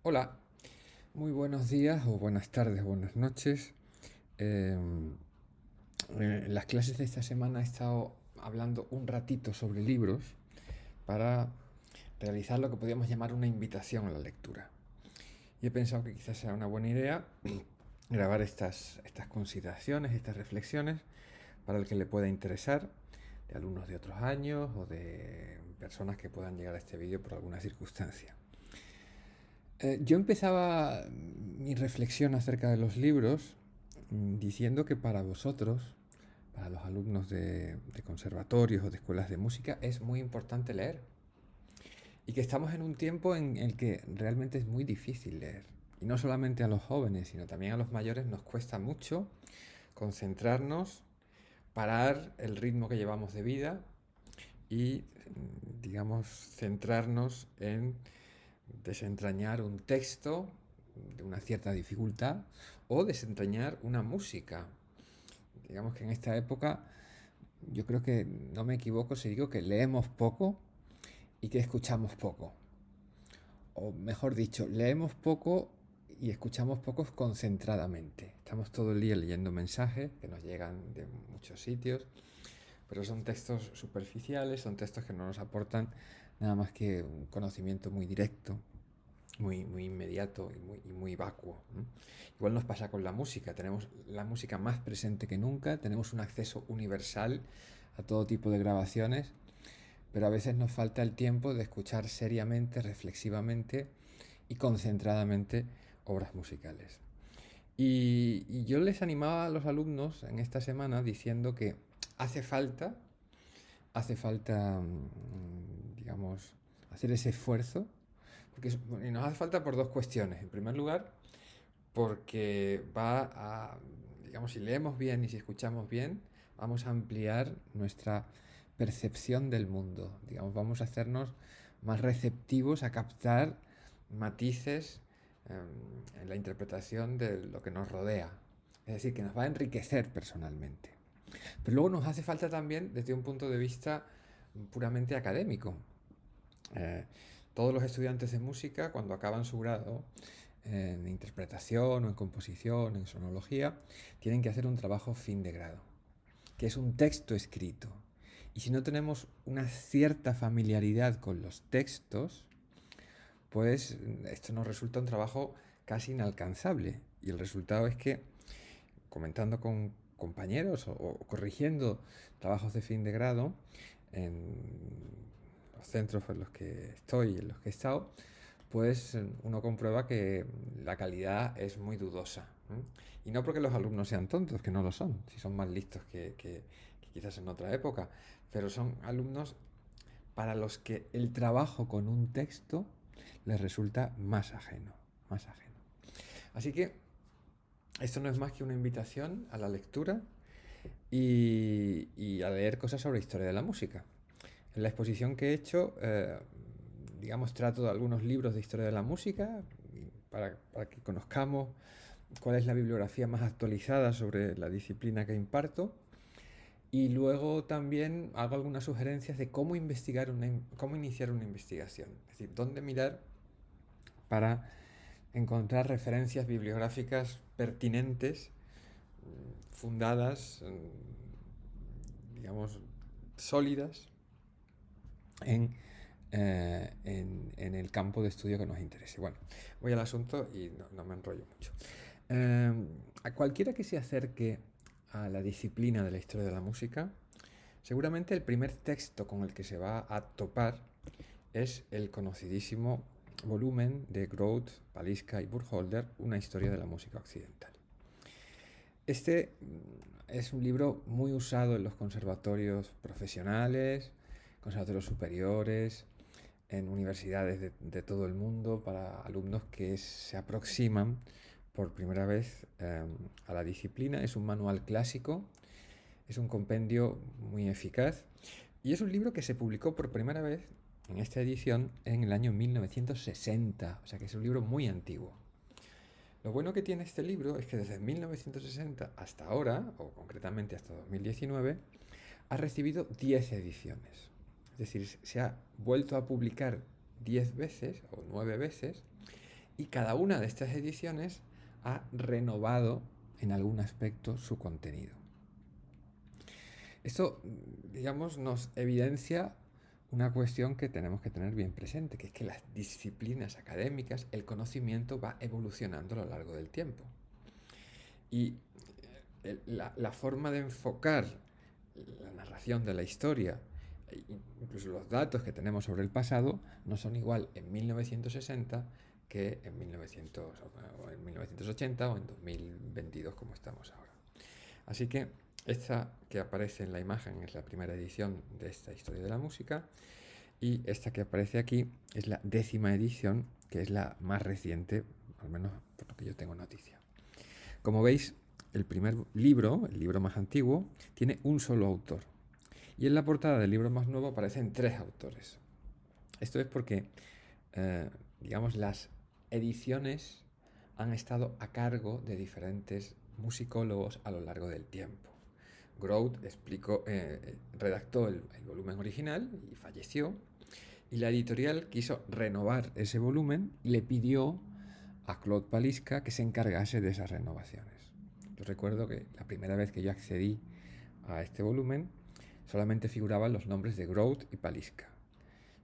Hola, muy buenos días o buenas tardes, buenas noches. En las clases de esta semana he estado hablando un ratito sobre libros para realizar lo que podríamos llamar una invitación a la lectura. Y he pensado que quizás sea una buena idea grabar estas consideraciones, estas reflexiones, para el que le pueda interesar, de alumnos de otros años o de personas que puedan llegar a este vídeo por alguna circunstancia. Yo empezaba mi reflexión acerca de los libros diciendo que para vosotros, para los alumnos de conservatorios o de escuelas de música, es muy importante leer. Y que estamos en un tiempo en el que realmente es muy difícil leer. Y no solamente a los jóvenes, sino también a los mayores nos cuesta mucho concentrarnos, parar el ritmo que llevamos de vida y, digamos, centrarnos en desentrañar un texto de una cierta dificultad o desentrañar una música. Digamos que en esta época yo creo que no me equivoco si digo que leemos poco y que escuchamos poco. O mejor dicho, leemos poco y escuchamos poco concentradamente. Estamos todo el día leyendo mensajes que nos llegan de muchos sitios, pero son textos superficiales, son textos que no nos aportan nada más que un conocimiento muy directo, muy inmediato y muy vacuo. ¿No? Igual nos pasa con la música, tenemos la música más presente que nunca, tenemos un acceso universal a todo tipo de grabaciones, pero a veces nos falta el tiempo de escuchar seriamente, reflexivamente y concentradamente obras musicales. Y yo les animaba a los alumnos en esta semana diciendo que hace falta, digamos, hacer ese esfuerzo porque y nos hace falta por dos cuestiones. En primer lugar, porque va a, digamos, si leemos bien y si escuchamos bien, vamos a ampliar nuestra percepción del mundo. Digamos, vamos a hacernos más receptivos a captar matices en la interpretación de lo que nos rodea. Es decir, que nos va a enriquecer personalmente. Pero luego nos hace falta también desde un punto de vista puramente académico. Eh, Todos los estudiantes de música, cuando acaban su grado en interpretación o en composición, en sonología, tienen que hacer un trabajo fin de grado, que es un texto escrito. Y si no tenemos una cierta familiaridad con los textos, pues esto nos resulta un trabajo casi inalcanzable. Y el resultado es que, comentando con compañeros o corrigiendo trabajos de fin de grado en los centros en los que estoy y en los que he estado, pues uno comprueba que la calidad es muy dudosa. ¿Eh? Y no porque los alumnos sean tontos, que no lo son, si son más listos que quizás en otra época, pero son alumnos para los que el trabajo con un texto les resulta más ajeno, más ajeno. Así que esto no es más que una invitación a la lectura y a leer cosas sobre historia de la música. En la exposición que he hecho, digamos, trato de algunos libros de historia de la música para que conozcamos cuál es la bibliografía más actualizada sobre la disciplina que imparto. Y luego también hago algunas sugerencias de cómo investigar cómo iniciar una investigación. Es decir, dónde mirar para encontrar referencias bibliográficas pertinentes, fundadas, digamos, sólidas en en el campo de estudio que nos interese. Bueno, voy al asunto y no me enrollo mucho. Eh, a cualquiera que se acerque a la disciplina de la historia de la música, seguramente el primer texto con el que se va a topar es el conocidísimo volumen de Groth, Paliska y Burkholder, Una historia de la música occidental. Este es un libro muy usado en los conservatorios profesionales, conservatorios superiores, en universidades de todo el mundo para alumnos que se aproximan por primera vez a la disciplina. Es un manual clásico, es un compendio muy eficaz y es un libro que se publicó por primera vez en esta edición en el año 1960, o sea que es un libro muy antiguo. Lo bueno que tiene este libro es que desde 1960 hasta ahora, o concretamente hasta 2019, ha recibido 10 ediciones. Es decir, se ha vuelto a publicar 10 veces o 9 veces Y cada una de estas ediciones ha renovado en algún aspecto su contenido. Esto, digamos, nos evidencia una cuestión que tenemos que tener bien presente, que es que las disciplinas académicas, el conocimiento va evolucionando a lo largo del tiempo. Y la forma de enfocar la narración de la historia, incluso los datos que tenemos sobre el pasado, no son igual en 1960 que en 1980 o en 2022 como estamos ahora. Así que esta que aparece en la imagen es la primera edición de esta historia de la música, y esta que aparece aquí es la 10ª edición, que es la más reciente, al menos por lo que yo tengo noticia. Como veis, el primer libro, el libro más antiguo, tiene un solo autor. Y en la portada del libro más nuevo aparecen 3 autores. Esto es porque, digamos, las ediciones han estado a cargo de diferentes musicólogos a lo largo del tiempo. Groth redactó el volumen original y falleció, y la editorial quiso renovar ese volumen y le pidió a Claude Paliska que se encargase de esas renovaciones. Yo recuerdo que la primera vez que yo accedí a este volumen solamente figuraban los nombres de Groth y Paliska.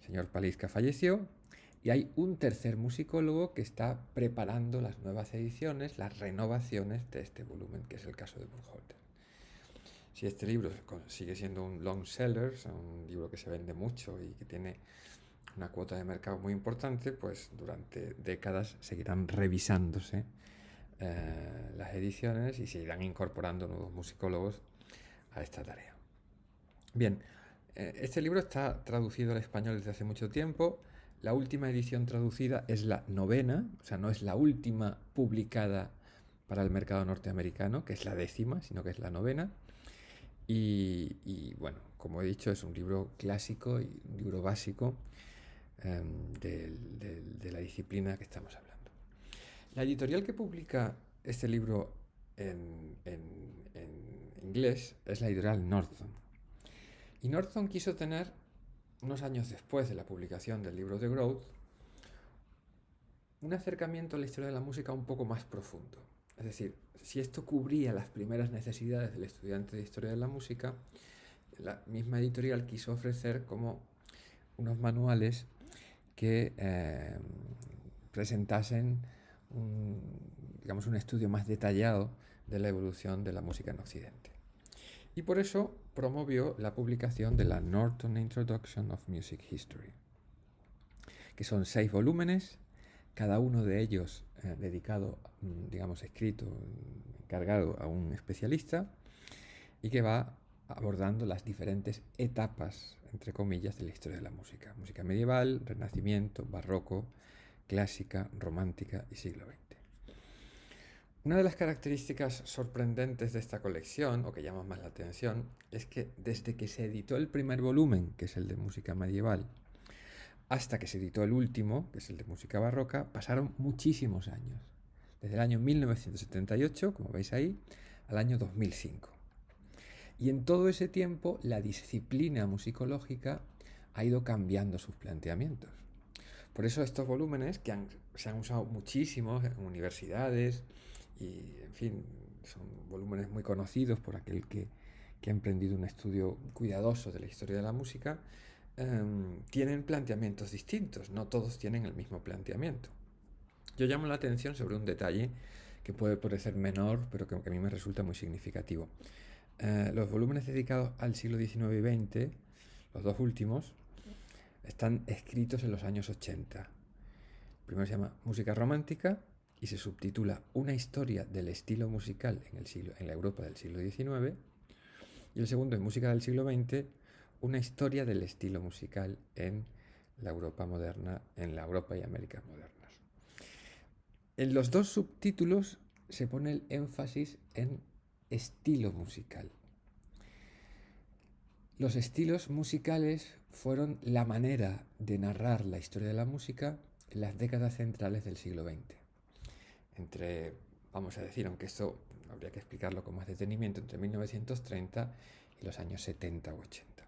El señor Paliska falleció y hay un tercer musicólogo que está preparando las nuevas ediciones, las renovaciones de este volumen, que es el caso de Burkholder. Si este libro sigue siendo un long seller, un libro que se vende mucho y que tiene una cuota de mercado muy importante, pues durante décadas seguirán revisándose las ediciones y se irán incorporando nuevos musicólogos a esta tarea. Bien, este libro está traducido al español desde hace mucho tiempo. La última edición traducida es la 9ª, o sea, no es la última publicada para el mercado norteamericano, que es la 10ª, sino que es la 9ª. Y bueno, como he dicho, es un libro clásico y un libro básico de la disciplina que estamos hablando. La editorial que publica este libro en inglés es la editorial Norton. Y Norton quiso tener, unos años después de la publicación del libro de Groth, un acercamiento a la historia de la música un poco más profundo. Es decir, si esto cubría las primeras necesidades del estudiante de historia de la música, la misma editorial quiso ofrecer como unos manuales que presentasen un estudio más detallado de la evolución de la música en Occidente. Y por eso promovió la publicación de la Norton Introduction of Music History, que son 6 volúmenes, cada uno de ellos dedicado, escrito, encargado a un especialista, y que va abordando las diferentes etapas, entre comillas, de la historia de la música. Música medieval, renacimiento, barroco, clásica, romántica y siglo XX. Una de las características sorprendentes de esta colección, o que llama más la atención, es que desde que se editó el primer volumen, que es el de música medieval, hasta que se editó el último, que es el de música barroca, pasaron muchísimos años. Desde el año 1978, como veis ahí, al año 2005. Y en todo ese tiempo, la disciplina musicológica ha ido cambiando sus planteamientos. Por eso estos volúmenes, que se han usado muchísimo en universidades, y en fin, son volúmenes muy conocidos por aquel que ha emprendido un estudio cuidadoso de la historia de la música, tienen planteamientos distintos, no todos tienen el mismo planteamiento. Yo llamo la atención sobre un detalle que puede parecer menor, pero que a mí me resulta muy significativo. Los volúmenes dedicados al siglo XIX y XX, los dos últimos, están escritos en los años 80. El primero se llama Música Romántica y se subtitula Una historia del estilo musical en la Europa del siglo XIX. Y el segundo es Música del siglo XX, una historia del estilo musical en la Europa moderna, en la Europa y Américas modernas. En los dos subtítulos se pone el énfasis en estilo musical. Los estilos musicales fueron la manera de narrar la historia de la música en las décadas centrales del siglo XX. Vamos a decir, aunque esto habría que explicarlo con más detenimiento, entre 1930 y los años 70 u 80.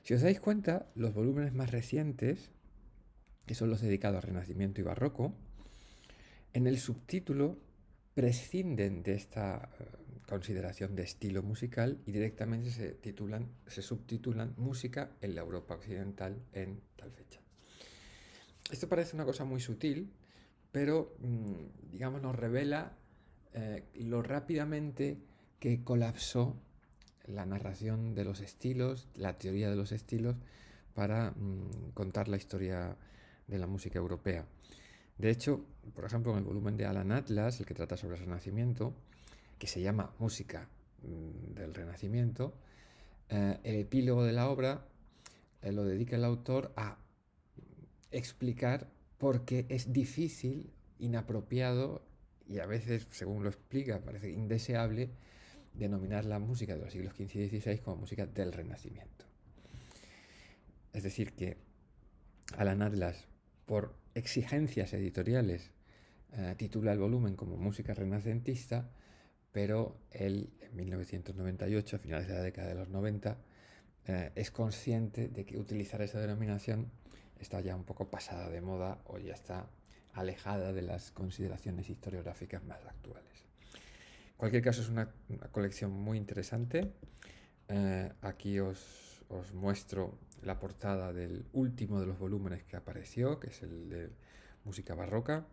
Si os dais cuenta, los volúmenes más recientes, que son los dedicados al Renacimiento y Barroco, En el subtítulo prescinden de esta consideración de estilo musical y directamente se subtitulan Música en la Europa Occidental en tal fecha. Esto parece una cosa muy sutil, pero digamos nos revela lo rápidamente que colapsó la narración de los estilos, la teoría de los estilos, para contar la historia de la música europea. De hecho, por ejemplo, en el volumen de Alan Atlas, el que trata sobre el Renacimiento, que se llama Música del Renacimiento, el epílogo de la obra lo dedica el autor a explicar por qué es difícil, inapropiado y a veces, según lo explica, parece indeseable denominar la música de los siglos XV y XVI como música del Renacimiento. Es decir, que Alan Atlas, por exigencias editoriales, titula el volumen como Música Renacentista, pero él, en 1998, a finales de la década de los 90, es consciente de que utilizar esa denominación está ya un poco pasada de moda o ya está alejada de las consideraciones historiográficas más actuales. En cualquier caso, es una colección muy interesante. Aquí os muestro la portada del último de los volúmenes que apareció, que es el de música barroca,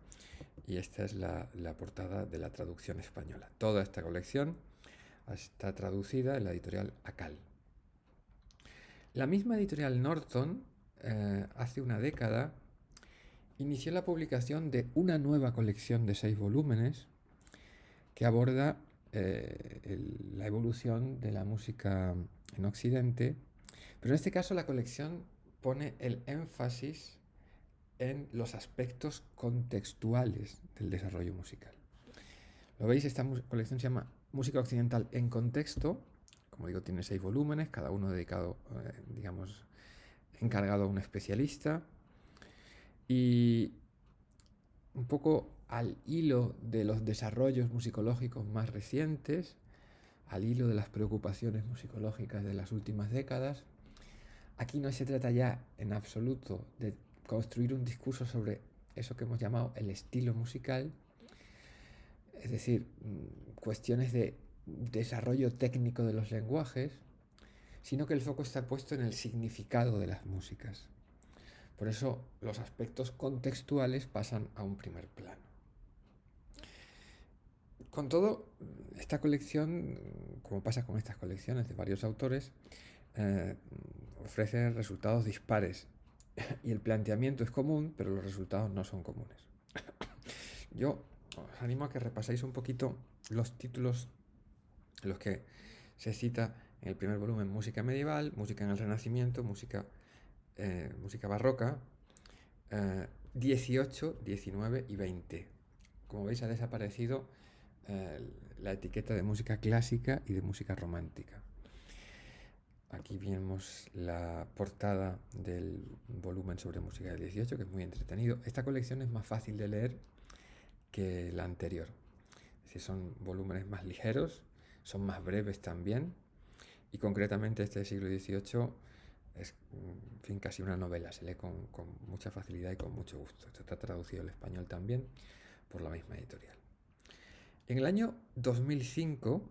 y esta es la portada de la traducción española. Toda esta colección está traducida en la editorial Akal. La misma editorial Norton, hace una década, inició la publicación de una nueva colección de 6 volúmenes que aborda la evolución de la música en Occidente, pero en este caso la colección pone el énfasis en los aspectos contextuales del desarrollo musical. ¿Lo veis? Esta colección se llama Música Occidental en Contexto. Como digo, tiene 6 volúmenes, cada uno dedicado, digamos, encargado a un especialista. Y un poco al hilo de los desarrollos musicológicos más recientes, al hilo de las preocupaciones musicológicas de las últimas décadas, aquí no se trata ya en absoluto de construir un discurso sobre eso que hemos llamado el estilo musical, es decir, cuestiones de desarrollo técnico de los lenguajes, sino que el foco está puesto en el significado de las músicas. Por eso los aspectos contextuales pasan a un primer plano. Con todo, esta colección, como pasa con estas colecciones de varios autores, ofrece resultados dispares y el planteamiento es común, pero los resultados no son comunes. Yo os animo a que repaséis un poquito los títulos en los que se cita en el primer volumen música medieval, música en el Renacimiento, música barroca, 18, 19 y 20. Como veis, ha desaparecido la etiqueta de música clásica y de música romántica. Aquí vemos la portada del volumen sobre música del 18, que es muy entretenido. Esta colección es más fácil de leer que la anterior. Es decir, son volúmenes más ligeros, son más breves también, y concretamente este del siglo XVIII es, en fin, casi una novela, se lee con mucha facilidad y con mucho gusto. Esto está traducido al español también por la misma editorial. En el año 2005,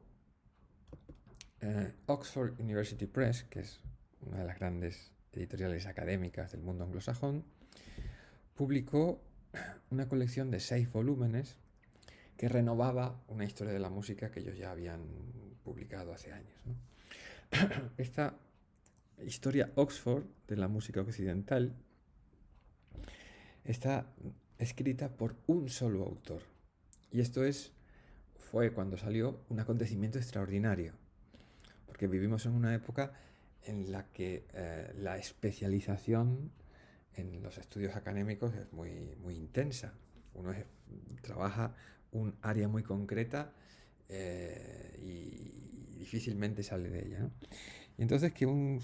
Oxford University Press, que es una de las grandes editoriales académicas del mundo anglosajón, publicó una colección de 6 volúmenes que renovaba una historia de la música que ellos ya habían publicado hace años, ¿no? Esta historia Oxford de la música occidental está escrita por un solo autor. Y esto fue cuando salió un acontecimiento extraordinario, porque vivimos en una época en la que la especialización en los estudios académicos es muy, muy intensa. Uno trabaja un área muy concreta y difícilmente sale de ella, ¿no? Y entonces que un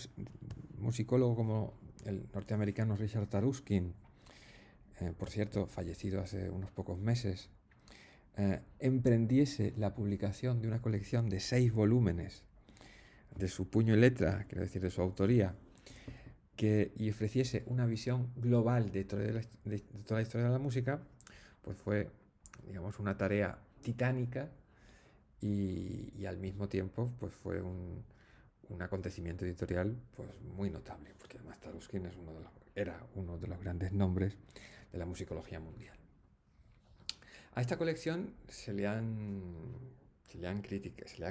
musicólogo como el norteamericano Richard Taruskin, por cierto, fallecido hace unos pocos meses, emprendiese la publicación de una colección de 6 volúmenes de su puño y letra, quiero decir, de su autoría, y ofreciese una visión global de toda la historia de la música, pues fue digamos, una tarea titánica y al mismo tiempo pues fue un acontecimiento editorial pues muy notable, porque además Taruskin era uno de los grandes nombres de la musicología mundial. A esta colección se le ha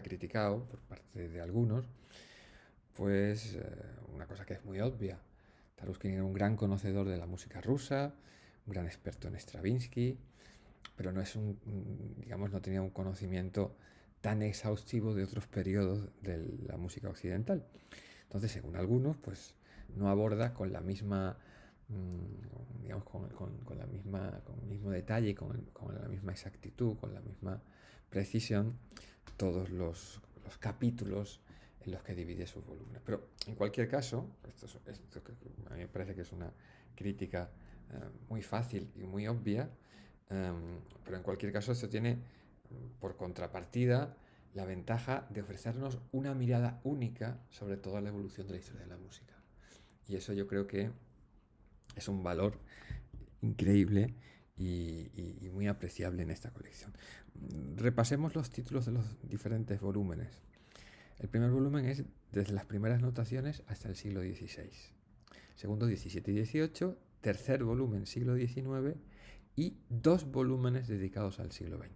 criticado por parte de algunos, pues una cosa que es muy obvia. Taruskin era un gran conocedor de la música rusa, un gran experto en Stravinsky, pero digamos, no tenía un conocimiento tan exhaustivo de otros periodos de la música occidental. Entonces, según algunos, pues no aborda con la misma, digamos, con el mismo detalle, con la misma exactitud, con la misma precisión, todos los capítulos en los que divide sus volúmenes. Pero en cualquier caso, esto que a mí me parece que es una crítica muy fácil y muy obvia, pero en cualquier caso esto tiene por contrapartida la ventaja de ofrecernos una mirada única sobre toda la evolución de la historia de la música. Y eso yo creo que es un valor increíble y muy apreciable en esta colección. Repasemos los títulos de los diferentes volúmenes. El primer volumen es desde las primeras notaciones hasta el siglo XVI. Segundo, XVII y XVIII. Tercer volumen, siglo XIX. Y 2 volúmenes dedicados al siglo XX.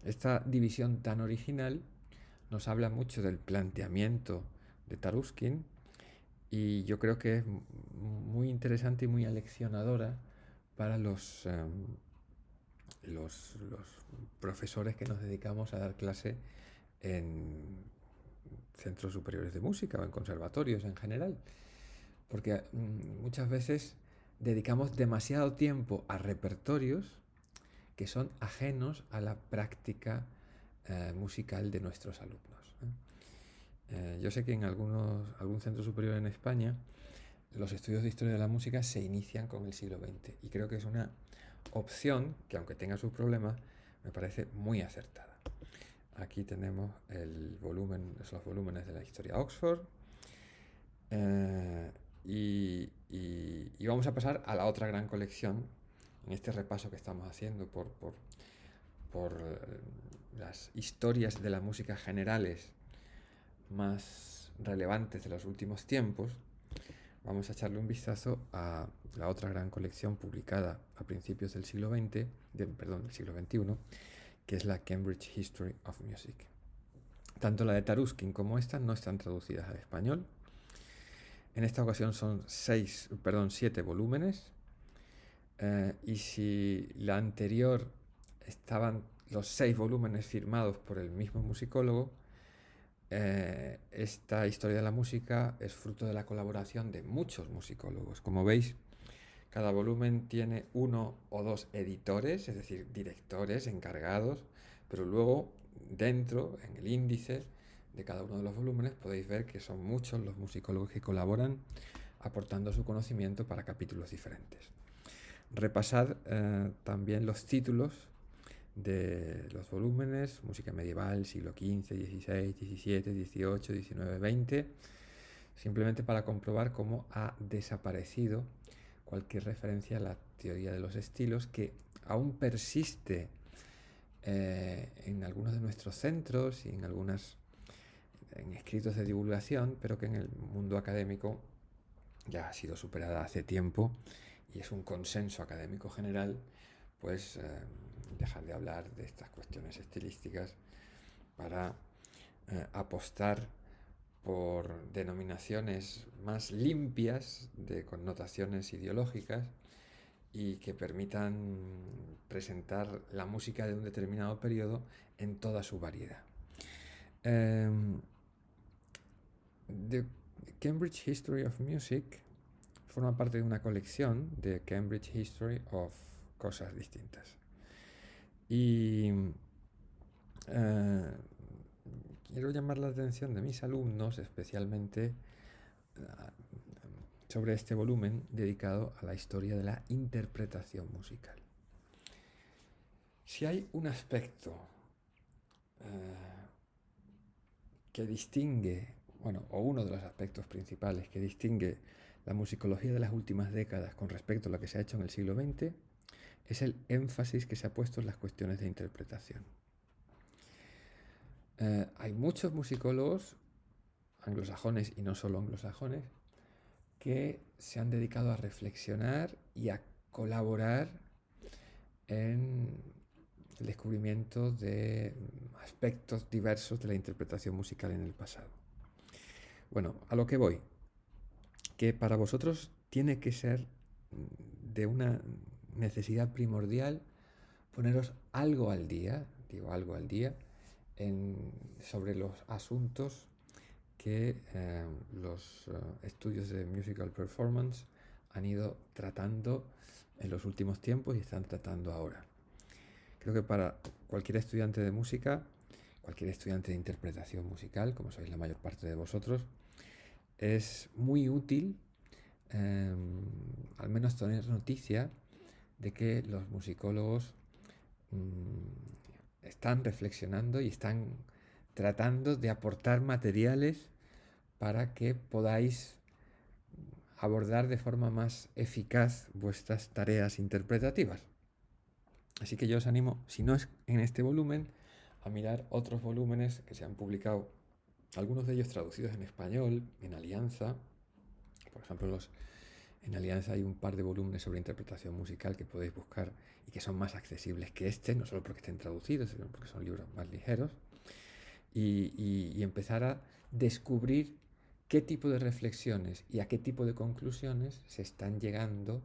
Esta división tan original nos habla mucho del planteamiento de Taruskin y yo creo que es muy interesante y muy aleccionadora para los profesores que nos dedicamos a dar clase en centros superiores de música o en conservatorios en general, porque muchas veces dedicamos demasiado tiempo a repertorios que son ajenos a la práctica musical de nuestros alumnos. Yo sé que en algún centro superior en España los estudios de historia de la música se inician con el siglo XX y creo que es una opción que, aunque tenga sus problemas, me parece muy acertada. Aquí tenemos los volúmenes de la historia Oxford y vamos a pasar a la otra gran colección en este repaso que estamos haciendo por las historias de la música generales más relevantes de los últimos tiempos. Vamos a echarle un vistazo a la otra gran colección publicada a principios del siglo XX, del siglo XXI, que es la Cambridge History of Music. Tanto la de Taruskin como esta no están traducidas al español. En esta ocasión son 7 volúmenes. Y si la anterior estaban los 6 volúmenes firmados por el mismo musicólogo, esta historia de la música es fruto de la colaboración de muchos musicólogos. Como veis, cada volumen tiene 1 o 2 editores, es decir, directores encargados, pero luego dentro, en el índice de cada uno de los volúmenes, podéis ver que son muchos los musicólogos que colaboran aportando su conocimiento para capítulos diferentes. Repasad también los títulos de los volúmenes: música medieval, siglo XV, XVI, XVII, XVIII, XIX, XX, simplemente para comprobar cómo ha desaparecido cualquier referencia a la teoría de los estilos, que aún persiste en algunos de nuestros centros y en escritos de divulgación, pero que en el mundo académico ya ha sido superada hace tiempo y es un consenso académico general, pues dejar de hablar de estas cuestiones estilísticas para apostar por denominaciones más limpias de connotaciones ideológicas y que permitan presentar la música de un determinado periodo en toda su variedad. The Cambridge History of Music forma parte de una colección de Cambridge History of cosas distintas. Y quiero llamar la atención de mis alumnos especialmente sobre este volumen dedicado a la historia de la interpretación musical. Si hay un aspecto que distingue, o uno de los aspectos principales que distingue la musicología de las últimas décadas con respecto a lo que se ha hecho en el siglo XX, es el énfasis que se ha puesto en las cuestiones de interpretación. Hay muchos musicólogos anglosajones y no solo anglosajones que se han dedicado a reflexionar y a colaborar en el descubrimiento de aspectos diversos de la interpretación musical en el pasado. Bueno, a lo que voy, que para vosotros tiene que ser de una necesidad primordial poneros algo al día, digo algo al día, sobre los asuntos que los estudios de musical performance han ido tratando en los últimos tiempos y están tratando ahora. Creo que para cualquier estudiante de música, cualquier estudiante de interpretación musical, como sois la mayor parte de vosotros, es muy útil al menos tener noticia de que los musicólogos están reflexionando y están tratando de aportar materiales para que podáis abordar de forma más eficaz vuestras tareas interpretativas. Así que yo os animo, si no es en este volumen, a mirar otros volúmenes que se han publicado, algunos de ellos traducidos en español, en Alianza. Por ejemplo, en Alianza hay un par de volúmenes sobre interpretación musical que podéis buscar y que son más accesibles que este, no solo porque estén traducidos, sino porque son libros más ligeros. Y empezar a descubrir qué tipo de reflexiones y a qué tipo de conclusiones se están llegando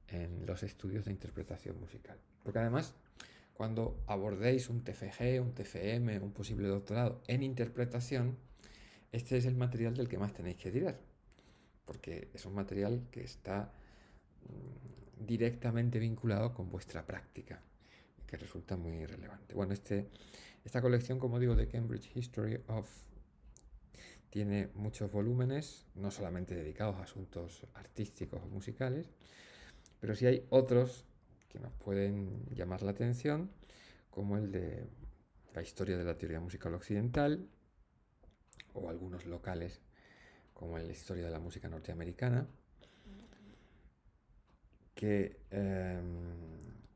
en los estudios de interpretación musical. Porque además, cuando abordéis un TFG, un TFM, un posible doctorado en interpretación, este es el material del que más tenéis que tirar, porque es un material que está directamente vinculado con vuestra práctica, que resulta muy relevante. Bueno, esta colección, como digo, de Cambridge History of, tiene muchos volúmenes, no solamente dedicados a asuntos artísticos o musicales, pero sí hay otros que nos pueden llamar la atención, como el de la historia de la teoría musical occidental, o algunos locales, como la historia de la música norteamericana, que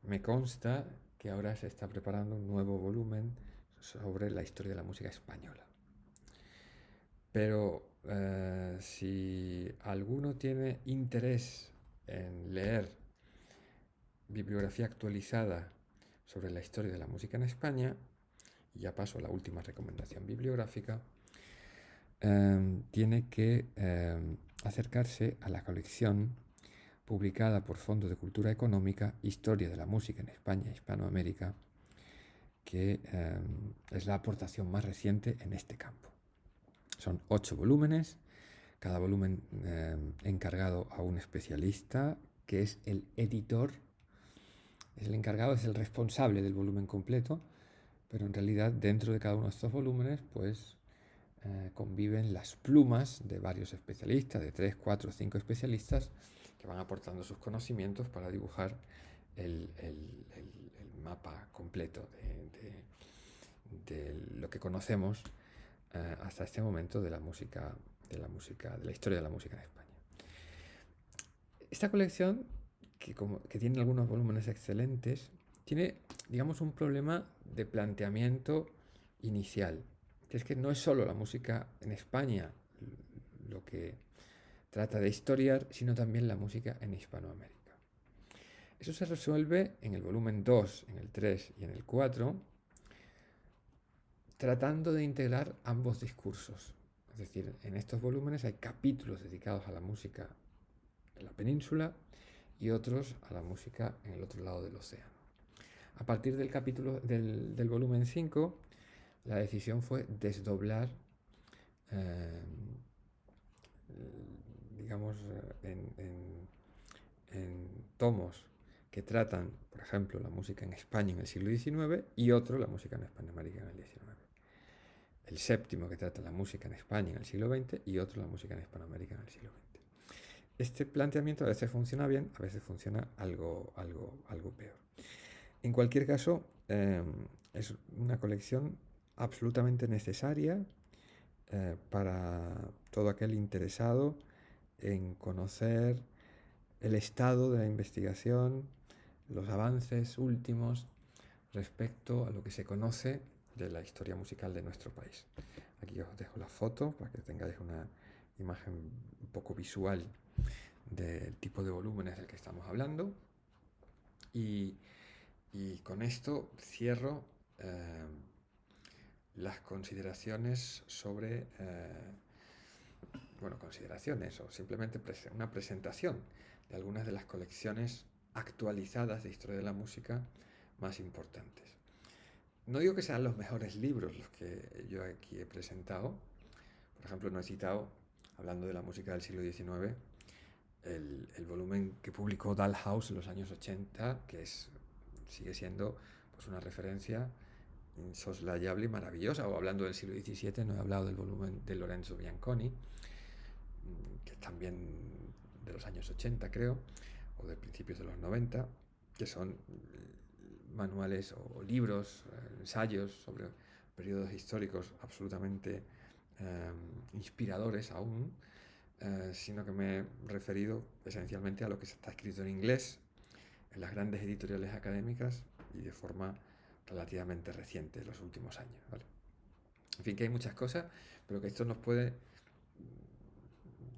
me consta que ahora se está preparando un nuevo volumen sobre la historia de la música española. Pero si alguno tiene interés en leer bibliografía actualizada sobre la historia de la música en España, y ya paso a la última recomendación bibliográfica, tiene que acercarse a la colección publicada por Fondo de Cultura Económica, Historia de la Música en España e Hispanoamérica, que es la aportación más reciente en este campo. Son 8 volúmenes, cada volumen encargado a un especialista, que es el editor, es el encargado, es el responsable del volumen completo, pero en realidad dentro de cada uno de estos volúmenes pues conviven las plumas de varios especialistas, de 3, 4, 5 especialistas, que van aportando sus conocimientos para dibujar el mapa completo de lo que conocemos hasta este momento de la historia de la música en España. Esta colección, que tiene algunos volúmenes excelentes, tiene, digamos, un problema de planteamiento inicial, que es que no es solo la música en España lo que trata de historiar, sino también la música en Hispanoamérica. Eso se resuelve en el volumen 2, en el 3 y en el 4, tratando de integrar ambos discursos. Es decir, en estos volúmenes hay capítulos dedicados a la música en la península y otros a la música en el otro lado del océano. A partir del capítulo del volumen 5, la decisión fue desdoblar, digamos, en tomos que tratan, por ejemplo, la música en España en el siglo XIX y otro, la música en Hispanoamérica en el XIX. El séptimo que trata la música en España en el siglo XX y otro, la música en Hispanoamérica en el siglo XX. Este planteamiento a veces funciona bien, a veces funciona algo peor. En cualquier caso, es una colección absolutamente necesaria para todo aquel interesado en conocer el estado de la investigación los avances últimos respecto a lo que se conoce de la historia musical de nuestro país. Aquí os dejo la foto para que tengáis una imagen un poco visual del tipo de volúmenes del que estamos hablando. Y con esto cierro las consideraciones sobre, consideraciones o simplemente una presentación de algunas de las colecciones actualizadas de historia de la música más importantes. No digo que sean los mejores libros los que yo aquí he presentado. Por ejemplo, no he citado, hablando de la música del siglo XIX, el volumen que publicó Dalhouse en los años 80, que sigue siendo pues, una referencia insoslayable y maravillosa. O hablando del siglo XVII, no he hablado del volumen de Lorenzo Bianconi, que es también de los años 80, creo, o de principios de los 90, que son manuales o libros, ensayos sobre periodos históricos absolutamente inspiradores aún, sino que me he referido esencialmente a lo que está escrito en inglés en las grandes editoriales académicas y de forma relativamente reciente, en los últimos años, ¿vale? En fin, que hay muchas cosas, pero que esto nos puede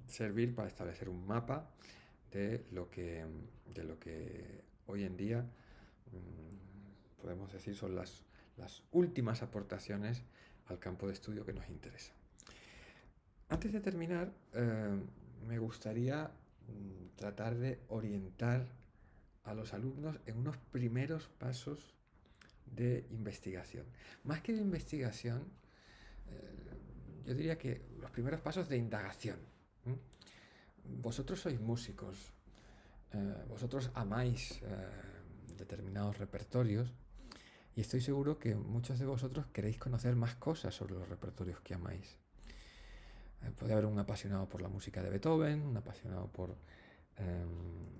servir para establecer un mapa de lo que hoy en día podemos decir son las últimas aportaciones al campo de estudio que nos interesa. Antes de terminar, me gustaría tratar de orientar a los alumnos en unos primeros pasos de investigación. Más que de investigación, yo diría que los primeros pasos de indagación. Vosotros sois músicos, vosotros amáis determinados repertorios y estoy seguro que muchos de vosotros queréis conocer más cosas sobre los repertorios que amáis. Puede haber un apasionado por la música de Beethoven, un apasionado por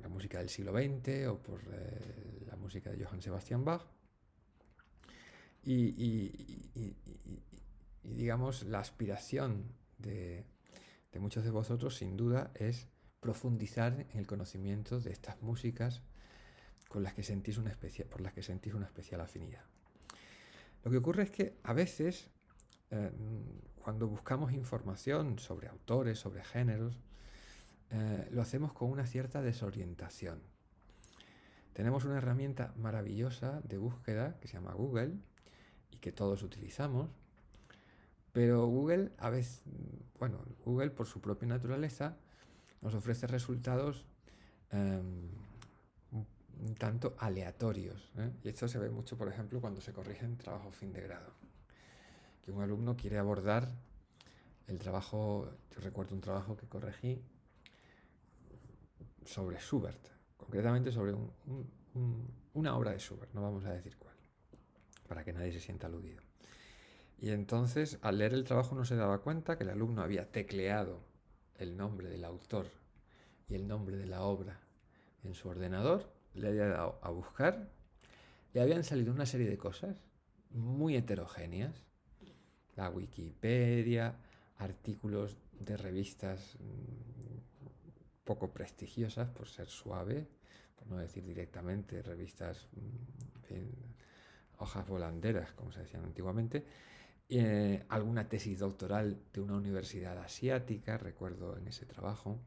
la música del siglo XX o por la música de Johann Sebastian Bach. Y digamos, la aspiración de muchos de vosotros, sin duda, es profundizar en el conocimiento de estas músicas por las que sentís una especial afinidad. Lo que ocurre es que a veces, cuando buscamos información sobre autores, sobre géneros, lo hacemos con una cierta desorientación. Tenemos una herramienta maravillosa de búsqueda que se llama Google y que todos utilizamos, pero Google Google por su propia naturaleza nos ofrece resultados un tanto aleatorios, ¿eh? Y esto se ve mucho, por ejemplo, cuando se corrigen trabajos fin de grado. Que un alumno quiere abordar el trabajo, yo recuerdo un trabajo que corregí sobre Schubert, concretamente sobre una obra de Schubert, no vamos a decir cuál, para que nadie se sienta aludido. Y entonces, al leer el trabajo, no se daba cuenta que el alumno había tecleado el nombre del autor y el nombre de la obra en su ordenador, le había dado a buscar, le habían salido una serie de cosas muy heterogéneas, la Wikipedia, artículos de revistas poco prestigiosas, por ser suave, por no decir directamente, revistas, en fin, hojas volanderas, como se decían antiguamente, alguna tesis doctoral de una universidad asiática, recuerdo en ese trabajo,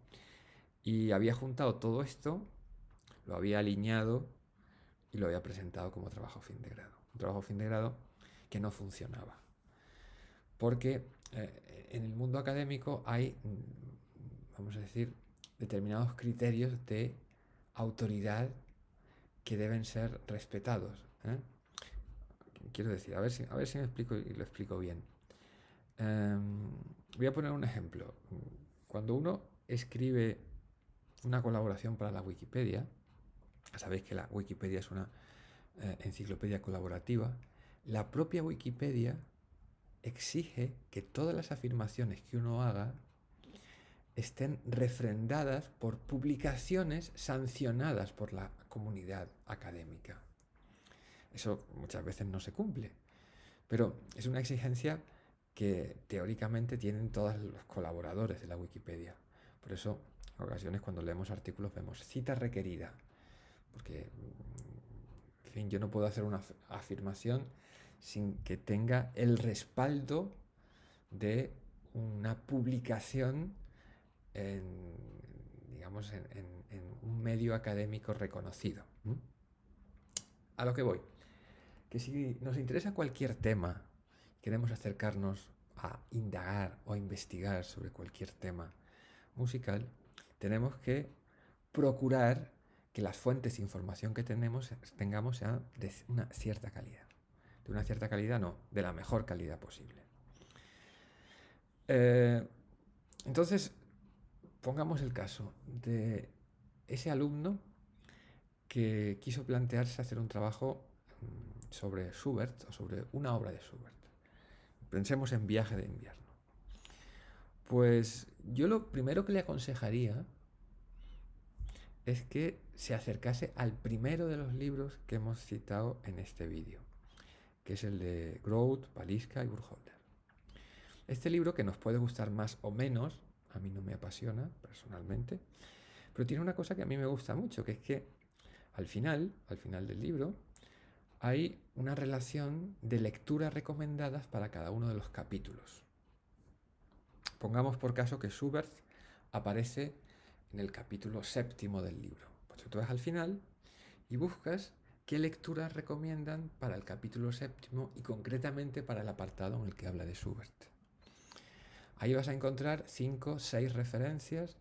y había juntado todo esto, lo había alineado y lo había presentado como trabajo fin de grado. Un trabajo fin de grado que no funcionaba. Porque en el mundo académico hay, vamos a decir, determinados criterios de autoridad que deben ser respetados, ¿eh? Quiero decir, a ver si me explico y lo explico bien. Voy a poner un ejemplo. Cuando uno escribe una colaboración para la Wikipedia, sabéis que la Wikipedia es una enciclopedia colaborativa, la propia Wikipedia exige que todas las afirmaciones que uno haga estén refrendadas por publicaciones sancionadas por la comunidad académica. Eso muchas veces no se cumple, pero es una exigencia que teóricamente tienen todos los colaboradores de la Wikipedia. Por eso, en ocasiones cuando leemos artículos vemos cita requerida, porque fin, yo no puedo hacer una afirmación sin que tenga el respaldo de una publicación en, digamos, en un medio académico reconocido. A lo que voy, que si nos interesa cualquier tema, queremos acercarnos a indagar o a investigar sobre cualquier tema musical, tenemos que procurar que las fuentes de información que tengamos sean de una cierta calidad. De una cierta calidad no, de la mejor calidad posible. Entonces, pongamos el caso de ese alumno que quiso plantearse hacer un trabajo sobre Schubert o sobre una obra de Schubert. Pensemos en Viaje de invierno. Pues yo lo primero que le aconsejaría es que se acercase al primero de los libros que hemos citado en este vídeo, que es el de Groth, Paliska y Burkholder. Este libro, que nos puede gustar más o menos, a mí no me apasiona personalmente, pero tiene una cosa que a mí me gusta mucho, que es que al final del libro, hay una relación de lecturas recomendadas para cada uno de los capítulos. Pongamos por caso que Schubert aparece en el capítulo 7 del libro. Pues tú vas al final y buscas qué lecturas recomiendan para el capítulo 7 y concretamente para el apartado en el que habla de Schubert. Ahí vas a encontrar 5 o 6 referencias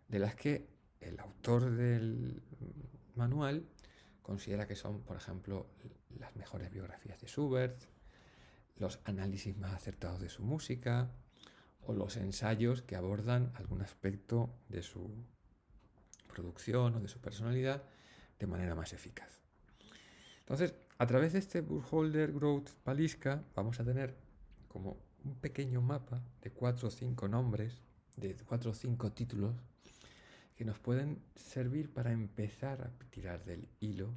de las que el autor del manual considera que son, por ejemplo, las mejores biografías de Schubert, los análisis más acertados de su música o los ensayos que abordan algún aspecto de su producción o de su personalidad de manera más eficaz. Entonces, a través de este Burkholder, Groth, Paliska, vamos a tener como un pequeño mapa de 4 o 5 nombres, de 4 o 5 títulos, que nos pueden servir para empezar a tirar del hilo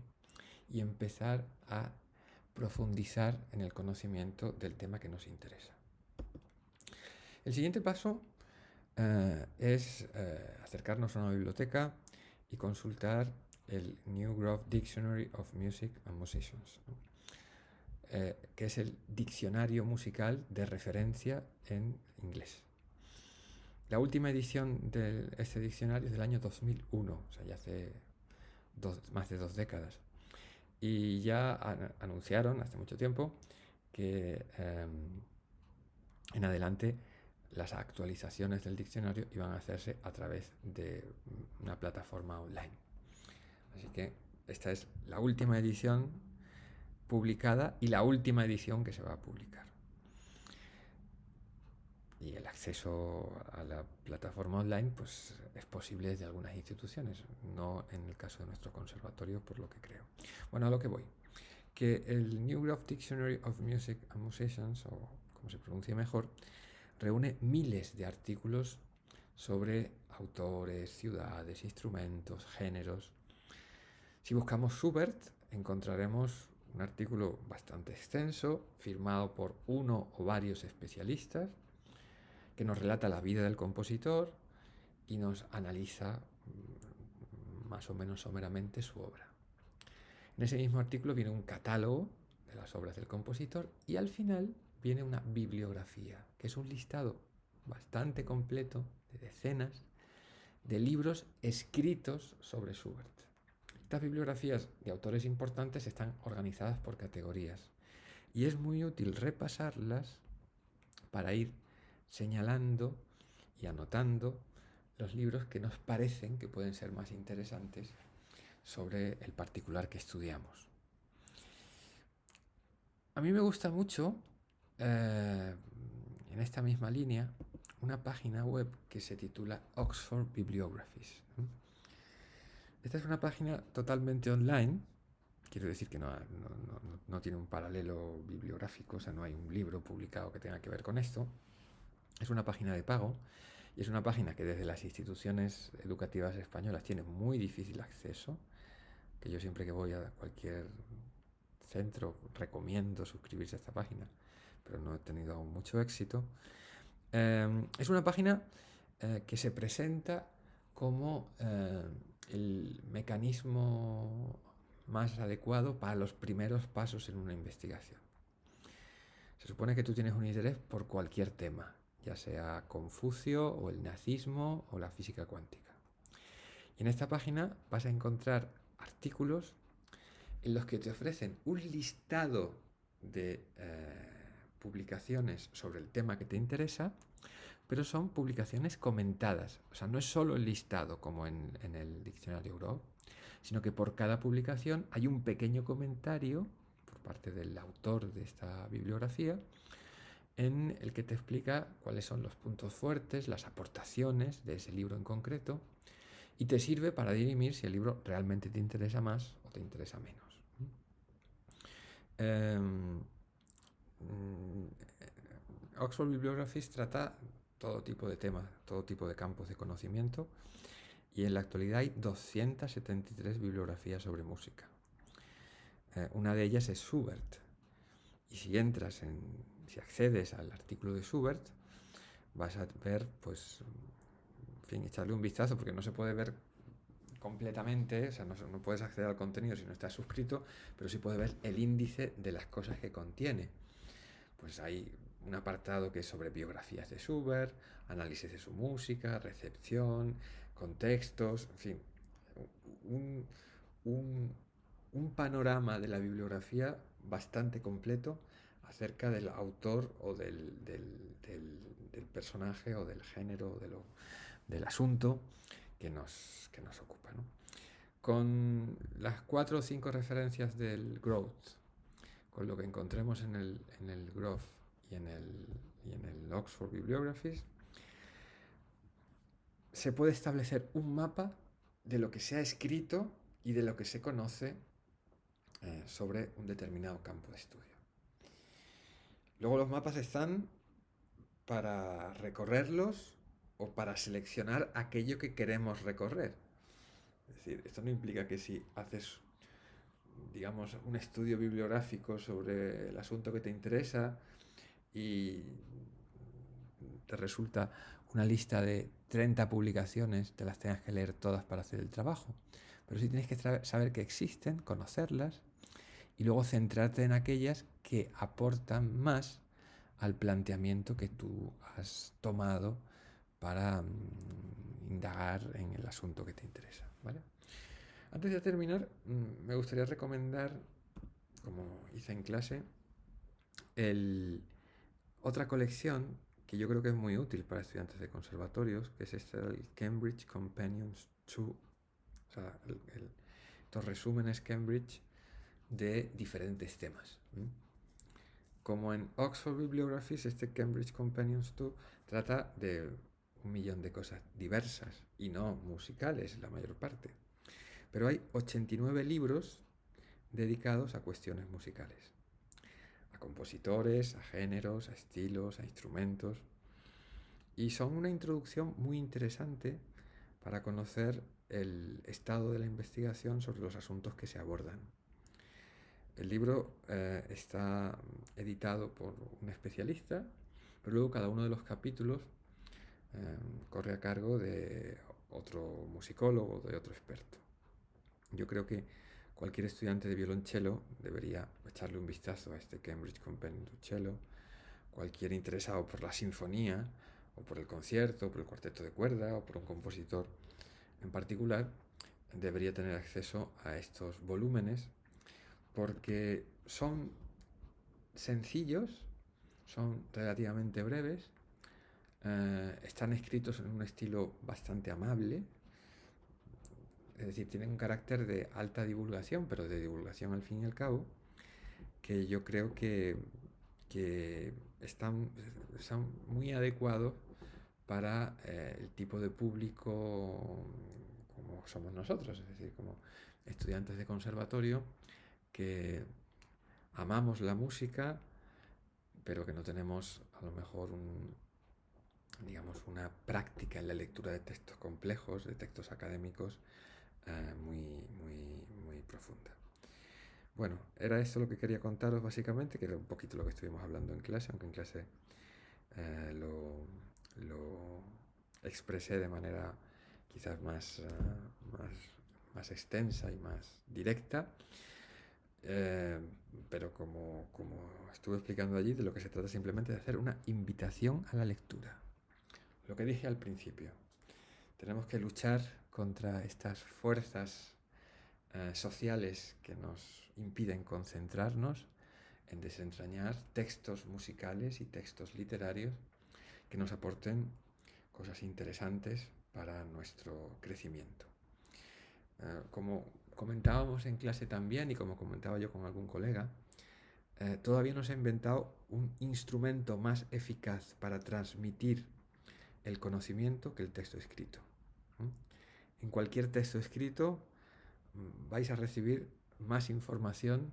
y empezar a profundizar en el conocimiento del tema que nos interesa. El siguiente paso es acercarnos a una biblioteca y consultar el New Grove Dictionary of Music and Musicians, ¿no? Que es el diccionario musical de referencia en inglés. La última edición de este diccionario es del año 2001, o sea, ya hace más de 2 décadas. Y ya anunciaron hace mucho tiempo que en adelante las actualizaciones del diccionario iban a hacerse a través de una plataforma online. Así que esta es la última edición publicada y la última edición que se va a publicar. Y el acceso a la plataforma online pues, es posible desde algunas instituciones, no en el caso de nuestro conservatorio, por lo que creo. Bueno, a lo que voy. Que el New Grove Dictionary of Music and Musicians, o como se pronuncie mejor, reúne miles de artículos sobre autores, ciudades, instrumentos, géneros. Si buscamos Schubert, encontraremos un artículo bastante extenso, firmado por uno o varios especialistas, que nos relata la vida del compositor y nos analiza más o menos someramente su obra. En ese mismo artículo viene un catálogo de las obras del compositor y al final viene una bibliografía, que es un listado bastante completo de decenas de libros escritos sobre Schubert. Estas bibliografías de autores importantes están organizadas por categorías y es muy útil repasarlas para ir señalando y anotando los libros que nos parecen que pueden ser más interesantes sobre el particular que estudiamos. A mí me gusta mucho, en esta misma línea, una página web que se titula Oxford Bibliographies. Esta es una página totalmente online, quiero decir que no tiene un paralelo bibliográfico, o sea, no hay un libro publicado que tenga que ver con esto. Es una página de pago y es una página que desde las instituciones educativas españolas tiene muy difícil acceso, que yo siempre que voy a cualquier centro recomiendo suscribirse a esta página, pero no he tenido aún mucho éxito. Es una página que se presenta como el mecanismo más adecuado para los primeros pasos en una investigación. Se supone que tú tienes un interés por cualquier tema, ya sea Confucio o el nazismo o la física cuántica. Y en esta página vas a encontrar artículos en los que te ofrecen un listado de publicaciones sobre el tema que te interesa, pero son publicaciones comentadas. O sea, no es solo el listado como en el diccionario Grove, sino que por cada publicación hay un pequeño comentario por parte del autor de esta bibliografía en el que te explica cuáles son los puntos fuertes, las aportaciones de ese libro en concreto, y te sirve para dirimir si el libro realmente te interesa más o te interesa menos. Oxford Bibliographies trata todo tipo de temas, todo tipo de campos de conocimiento, y en la actualidad hay 273 bibliografías sobre música. Una de ellas es Schubert, y si accedes al artículo de Schubert, vas a ver, pues, en fin, echarle un vistazo, porque no se puede ver completamente, o sea, no puedes acceder al contenido si no estás suscrito, pero sí puedes ver el índice de las cosas que contiene. Pues hay un apartado que es sobre biografías de Schubert, análisis de su música, recepción, contextos, en fin, un panorama de la bibliografía bastante completo acerca del autor o del personaje o del género o del asunto que nos ocupa, ¿no? Con las 4 o 5 referencias del Growth, con lo que encontremos en el Grove y en el Oxford Bibliographies, se puede establecer un mapa de lo que se ha escrito y de lo que se conoce sobre un determinado campo de estudio. Luego los mapas están para recorrerlos o para seleccionar aquello que queremos recorrer. Es decir, esto no implica que si haces, digamos, un estudio bibliográfico sobre el asunto que te interesa y te resulta una lista de 30 publicaciones, te las tengas que leer todas para hacer el trabajo. Pero sí tienes que saber que existen, conocerlas y luego centrarte en aquellas que aportan más al planteamiento que tú has tomado para indagar en el asunto que te interesa, ¿vale? Antes de terminar, me gustaría recomendar, como hice en clase, otra colección que yo creo que es muy útil para estudiantes de conservatorios, que es el Cambridge Companions to, o sea, estos resúmenes Cambridge de diferentes temas. Como en Oxford Bibliographies, este Cambridge Companions to trata de 1.000.000 de cosas diversas y no musicales la mayor parte. Pero hay 89 libros dedicados a cuestiones musicales, a compositores, a géneros, a estilos, a instrumentos, y son una introducción muy interesante para conocer el estado de la investigación sobre los asuntos que se abordan. El libro está editado por un especialista, pero luego cada uno de los capítulos corre a cargo de otro musicólogo, de otro experto. Yo creo que cualquier estudiante de violonchelo debería echarle un vistazo a este Cambridge Companion to Cello. Cualquier interesado por la sinfonía, o por el concierto, o por el cuarteto de cuerda, o por un compositor en particular, debería tener acceso a estos volúmenes porque son sencillos, son relativamente breves, están escritos en un estilo bastante amable, es decir, tienen un carácter de alta divulgación, pero de divulgación al fin y al cabo, que yo creo que están muy adecuados para el tipo de público como somos nosotros, es decir, como estudiantes de conservatorio que amamos la música, pero que no tenemos a lo mejor una práctica en la lectura de textos complejos, de textos académicos muy profunda. Bueno, era esto lo que quería contaros básicamente, que era un poquito lo que estuvimos hablando en clase, aunque en clase lo expresé de manera quizás más más extensa y más directa. Pero como estuve explicando allí, de lo que se trata simplemente de hacer una invitación a la lectura. Lo que dije al principio, tenemos que luchar contra estas fuerzas sociales que nos impiden concentrarnos en desentrañar textos musicales y textos literarios que nos aporten cosas interesantes para nuestro crecimiento. Como comentábamos en clase también y como comentaba yo con algún colega, todavía no se ha inventado un instrumento más eficaz para transmitir el conocimiento que el texto escrito. En cualquier texto escrito vais a recibir más información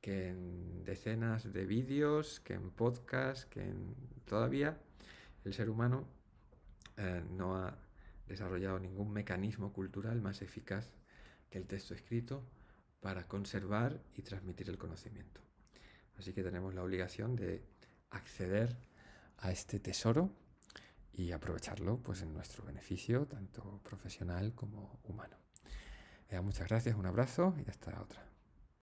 que en decenas de vídeos, que en podcasts, que en... Todavía el ser humano no ha desarrollado ningún mecanismo cultural más eficaz que el texto escrito para conservar y transmitir el conocimiento. Así que tenemos la obligación de acceder a este tesoro y aprovecharlo pues, en nuestro beneficio, tanto profesional como humano. Muchas gracias, un abrazo y hasta otra.